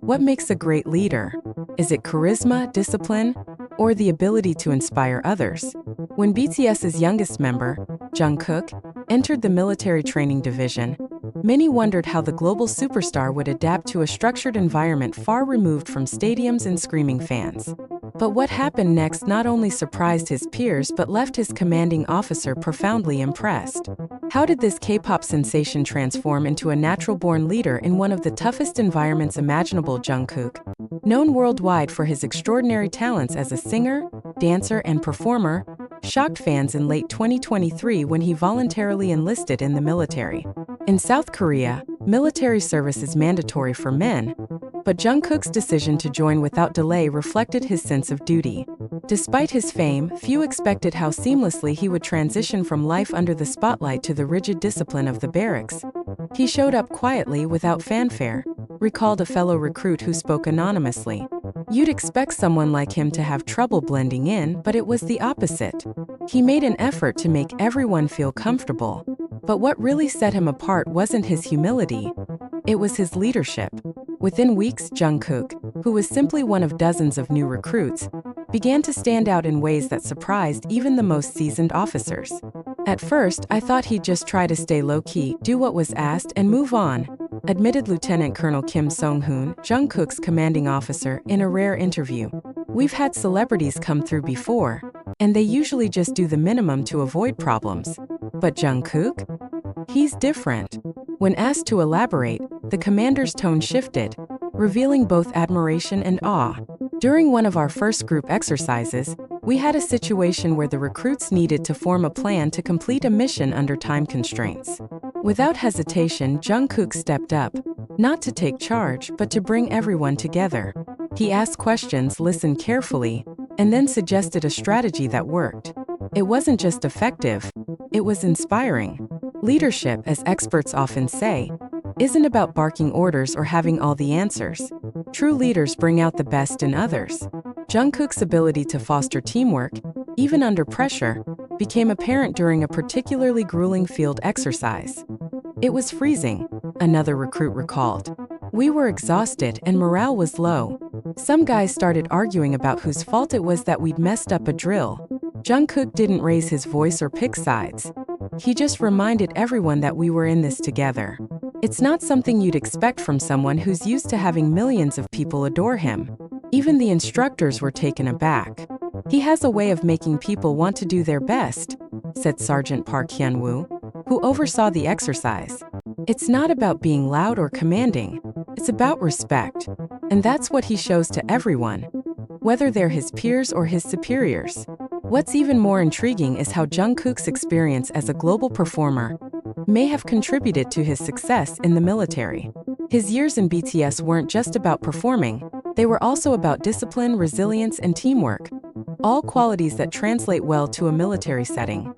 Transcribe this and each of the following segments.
What makes a great leader? Is it charisma, discipline, or the ability to inspire others? When BTS's youngest member, Jungkook, entered the military training division, many wondered how the global superstar would adapt to a structured environment far removed from stadiums and screaming fans. But what happened next not only surprised his peers but left his commanding officer profoundly impressed. How did this K-pop sensation transform into a natural-born leader in one of the toughest environments imaginable? Jungkook, known worldwide for his extraordinary talents as a singer, dancer, and performer, shocked fans in late 2023 when he voluntarily enlisted in the military. In South Korea, military service is mandatory for men, but Jungkook's decision to join without delay reflected his sense of duty. Despite his fame, few expected how seamlessly he would transition from life under the spotlight to the rigid discipline of the barracks. He showed up quietly without fanfare, recalled a fellow recruit who spoke anonymously. You'd expect someone like him to have trouble blending in, but it was the opposite. He made an effort to make everyone feel comfortable. But what really set him apart wasn't his humility, it was his leadership. Within weeks, Jungkook, who was simply one of dozens of new recruits, began to stand out in ways that surprised even the most seasoned officers. At first, I thought he'd just try to stay low-key, do what was asked, and move on, admitted Lieutenant Colonel Kim Song-hoon, Jungkook's commanding officer, in a rare interview. We've had celebrities come through before, and they usually just do the minimum to avoid problems. But Jungkook? He's different. When asked to elaborate, the commander's tone shifted, revealing both admiration and awe. During one of our first group exercises, we had a situation where the recruits needed to form a plan to complete a mission under time constraints. Without hesitation, Jungkook stepped up, not to take charge, but to bring everyone together. He asked questions, listened carefully, and then suggested a strategy that worked. It wasn't just effective, it was inspiring. Leadership, as experts often say, isn't about barking orders or having all the answers. True leaders bring out the best in others. Jungkook's ability to foster teamwork, even under pressure, became apparent during a particularly grueling field exercise. It was freezing, another recruit recalled. We were exhausted and morale was low. Some guys started arguing about whose fault it was that we'd messed up a drill. Jungkook didn't raise his voice or pick sides. He just reminded everyone that we were in this together. It's not something you'd expect from someone who's used to having millions of people adore him. Even the instructors were taken aback. He has a way of making people want to do their best, said Sergeant Park Hyun-woo, who oversaw the exercise. It's not about being loud or commanding, it's about respect. And that's what he shows to everyone, whether they're his peers or his superiors. What's even more intriguing is how Jungkook's experience as a global performer may have contributed to his success in the military. His years in BTS weren't just about performing, they were also about discipline, resilience, and teamwork, all qualities that translate well to a military setting.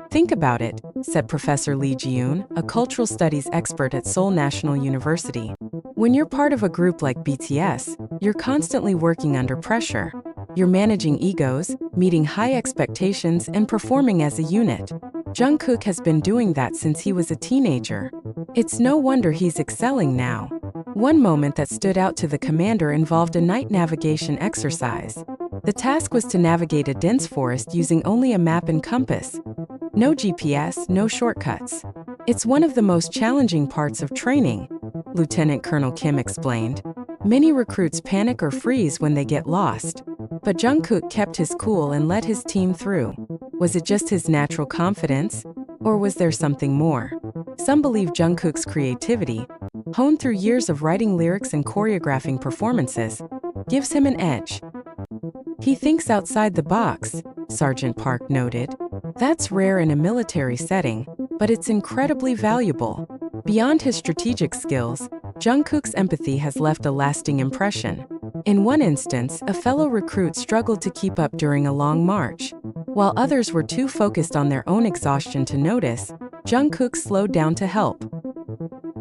Think about it, said Professor Lee Ji-yoon, a cultural studies expert at Seoul National University. When you're part of a group like BTS, you're constantly working under pressure. You're managing egos, meeting high expectations, and performing as a unit. Jungkook has been doing that since he was a teenager. It's no wonder he's excelling now. One moment that stood out to the commander involved a night navigation exercise. The task was to navigate a dense forest using only a map and compass. No GPS, no shortcuts. It's one of the most challenging parts of training, Lieutenant Colonel Kim explained. Many recruits panic or freeze when they get lost. But Jungkook kept his cool and led his team through. Was it just his natural confidence, or was there something more? Some believe Jungkook's creativity, honed through years of writing lyrics and choreographing performances, gives him an edge. He thinks outside the box, Sergeant Park noted. That's rare in a military setting, but it's incredibly valuable. Beyond his strategic skills, Jungkook's empathy has left a lasting impression. In one instance, a fellow recruit struggled to keep up during a long march. While others were too focused on their own exhaustion to notice, Jungkook slowed down to help.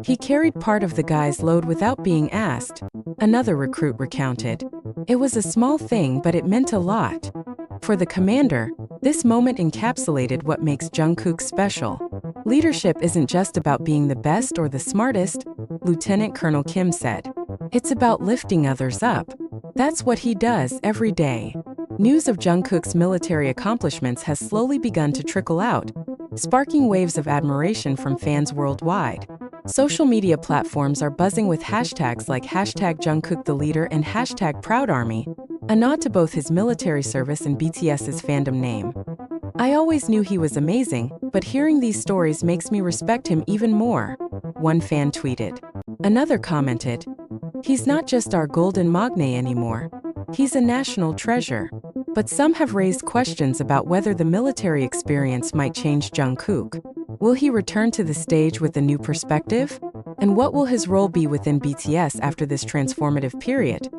He carried part of the guy's load without being asked, another recruit recounted. It was a small thing, but it meant a lot. For the commander, this moment encapsulated what makes Jungkook special. Leadership isn't just about being the best or the smartest, Lieutenant Colonel Kim said. It's about lifting others up. That's what he does every day. News of Jungkook's military accomplishments has slowly begun to trickle out, sparking waves of admiration from fans worldwide. Social media platforms are buzzing with hashtags like #JungkookTheLeader and #ProudArmy, a nod to both his military service and BTS's fandom name. I always knew he was amazing, but hearing these stories makes me respect him even more, one fan tweeted. Another commented, "He's not just our golden magne anymore. He's a national treasure." But some have raised questions about whether the military experience might change Jungkook. Will he return to the stage with a new perspective? And what will his role be within BTS after this transformative period?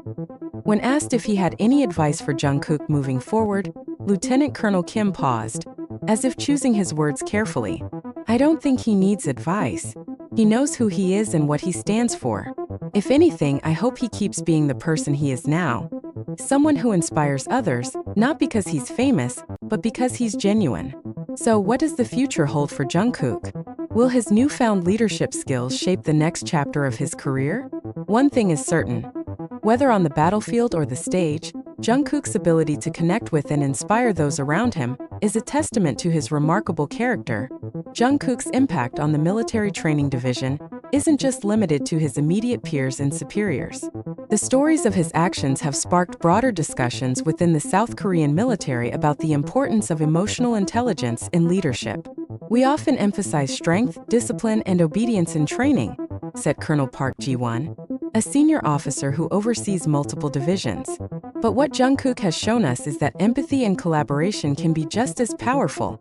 When asked if he had any advice for Jungkook moving forward, Lieutenant Colonel Kim paused, as if choosing his words carefully. "I don't think he needs advice. He knows who he is and what he stands for. If anything, I hope he keeps being the person he is now. Someone who inspires others, not because he's famous, but because he's genuine." So what does the future hold for Jungkook? Will his newfound leadership skills shape the next chapter of his career? One thing is certain. Whether on the battlefield or the stage, Jungkook's ability to connect with and inspire those around him is a testament to his remarkable character. Jungkook's impact on the military training division isn't just limited to his immediate peers and superiors. The stories of his actions have sparked broader discussions within the South Korean military about the importance of emotional intelligence in leadership. "We often emphasize strength, discipline, and obedience in training," said Colonel Park Ji-won, a senior officer who oversees multiple divisions. "But what Jungkook has shown us is that empathy and collaboration can be just as powerful,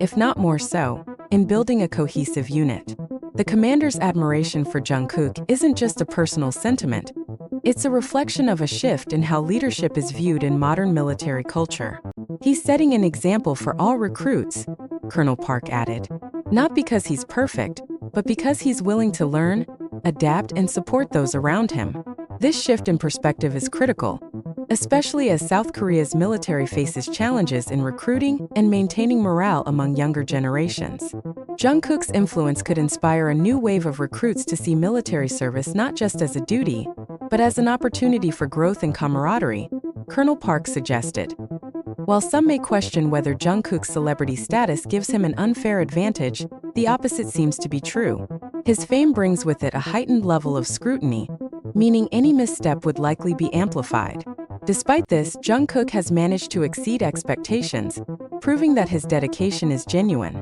if not more so, in building a cohesive unit." The commander's admiration for Jungkook isn't just a personal sentiment. It's a reflection of a shift in how leadership is viewed in modern military culture. "He's setting an example for all recruits," Colonel Park added. "Not because he's perfect, but because he's willing to learn, adapt, and support those around him." This shift in perspective is critical, especially as South Korea's military faces challenges in recruiting and maintaining morale among younger generations. Jungkook's influence could inspire a new wave of recruits to see military service not just as a duty, but as an opportunity for growth and camaraderie, Colonel Park suggested. While some may question whether Jungkook's celebrity status gives him an unfair advantage, the opposite seems to be true. His fame brings with it a heightened level of scrutiny, meaning any misstep would likely be amplified. Despite this, Jungkook has managed to exceed expectations, proving that his dedication is genuine.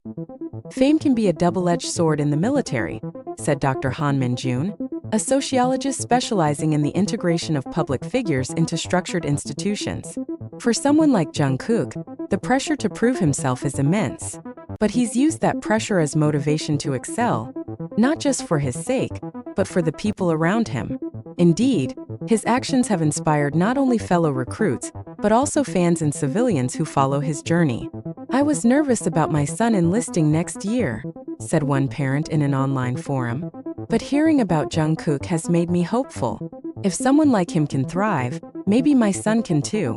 "Fame can be a double-edged sword in the military," said Dr. Han Min-jun, a sociologist specializing in the integration of public figures into structured institutions. For someone like Jungkook, the pressure to prove himself is immense. But he's used that pressure as motivation to excel, not just for his sake, but for the people around him. Indeed, his actions have inspired not only fellow recruits, but also fans and civilians who follow his journey. "I was nervous about my son enlisting next year," said one parent in an online forum. "But hearing about Jungkook has made me hopeful. If someone like him can thrive, maybe my son can too."